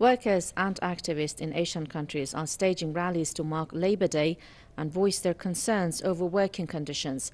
Workers and activists in Asian countries are staging rallies to mark Labor Day and voice their concerns over working conditions.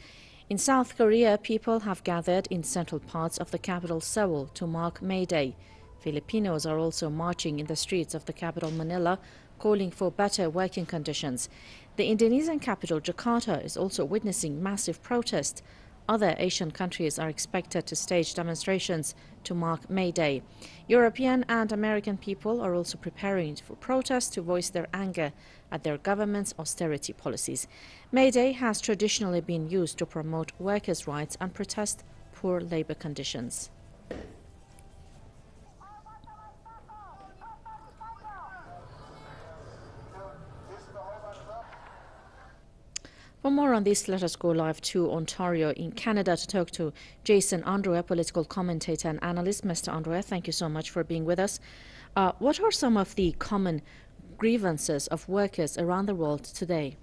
In South Korea, people have gathered in central parts of the capital Seoul to mark May Day. Filipinos are also marching in the streets of the capital Manila, calling for better working conditions. The Indonesian capital, Jakarta, is also witnessing massive protests. Other Asian countries are expected to stage demonstrations to mark May Day. European and American people are also preparing for protests to voice their anger at their government's austerity policies. May Day has traditionally been used to promote workers' rights and protest poor labor conditions. For more on this, let us go live to Ontario in Canada to talk to Jason Unruhe, political commentator and analyst. Mr. Unruhe, thank you so much for being with us. What are some of the common grievances of workers around the world today?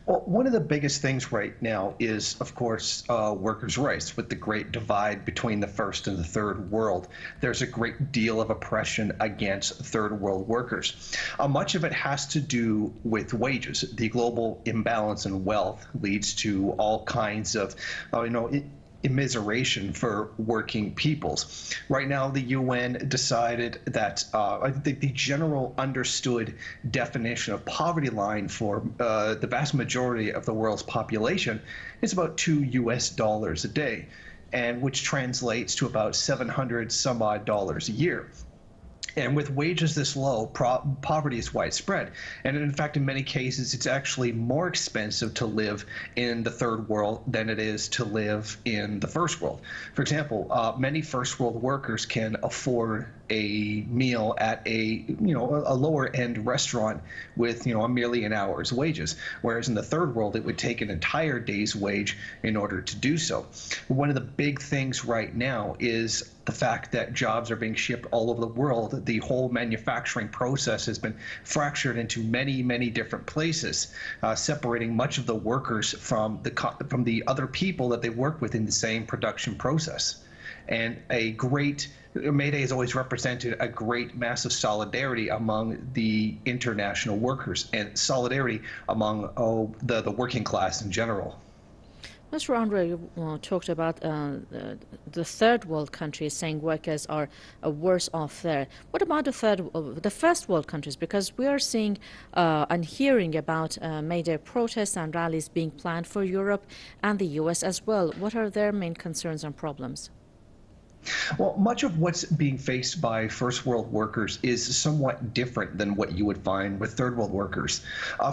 Well, one of the biggest things right now is, of course, workers' rights. With the great divide between the first and the third world, there's a great deal of oppression against third world workers. Much of it has to do with wages. The global imbalance in wealth leads to all kinds of, immiseration for working peoples. Right now, the UN decided that I think the general understood definition of poverty line for the vast majority of the world's population is about $2 a day, and which translates to about 700 some odd dollars a year. And with wages this low, poverty is widespread. And in fact, in many cases, it's actually more expensive to live in the third world than it is to live in the first world. For example, many first world workers can afford a meal at a lower end restaurant with merely an hour's wages, whereas in the third world it would take an entire day's wage in order to do so. One of the big things right now is the fact that jobs are being shipped all over the world. The whole manufacturing process has been fractured into many different places, separating much of the workers from the other people that they work with in the same production process. And May Day has always represented a great massive solidarity among the international workers and solidarity among the working class in general. Mr. Unruhe, you talked about the third world countries saying workers are worse off there. What about the first world countries? Because we are seeing and hearing about May Day protests and rallies being planned for Europe and the US as well. What are their main concerns and problems? Well, much of what's being faced by first world workers is somewhat different than what you would find with third world workers.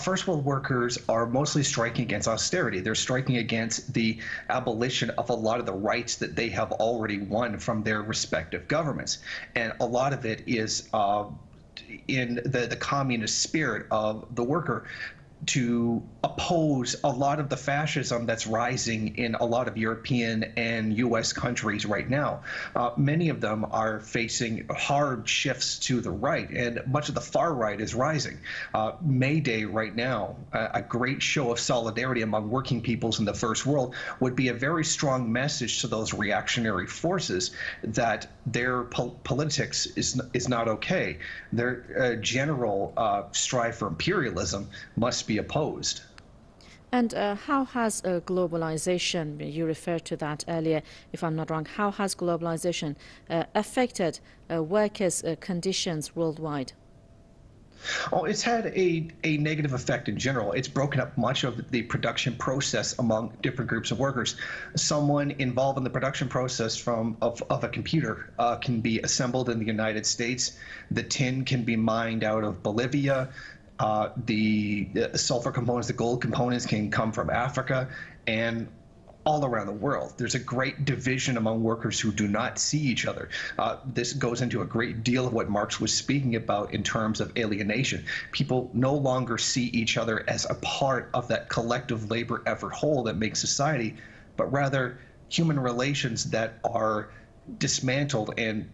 First world workers are mostly striking against austerity. They're striking against the abolition of a lot of the rights that they have already won from their respective governments. And a lot of it is in the communist spirit of the worker to oppose a lot of the fascism that's rising in a lot of European and U.S. countries right now. Many of them are facing hard shifts to the right, and much of the far right is rising. May Day right now, a great show of solidarity among working peoples in the first world, would be a very strong message to those reactionary forces that their politics is not okay. Their general strive for imperialism must be opposed. And how has globalization, you referred to that earlier, if I'm not wrong, how has globalization affected workers' conditions worldwide? Oh, it's had a negative effect in general. It's broken up much of the production process among different groups of workers. Someone involved in the production process of a computer can be assembled in the United States. The tin can be mined out of Bolivia. The sulfur components, the gold components can come from Africa and all around the world. There's a great division among workers who do not see each other. This goes into a great deal of what Marx was speaking about in terms of alienation. People no longer see each other as a part of that collective labor effort whole that makes society, but rather human relations that are dismantled and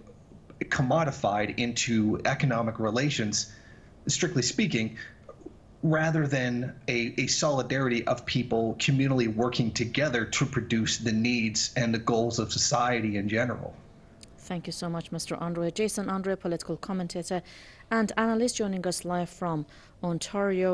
commodified into economic relations, strictly speaking, rather than a solidarity of people communally working together to produce the needs and the goals of society in general. Thank you so much, Mr. Unruhe. Jason Unruhe, political commentator and analyst, joining us live from Ontario.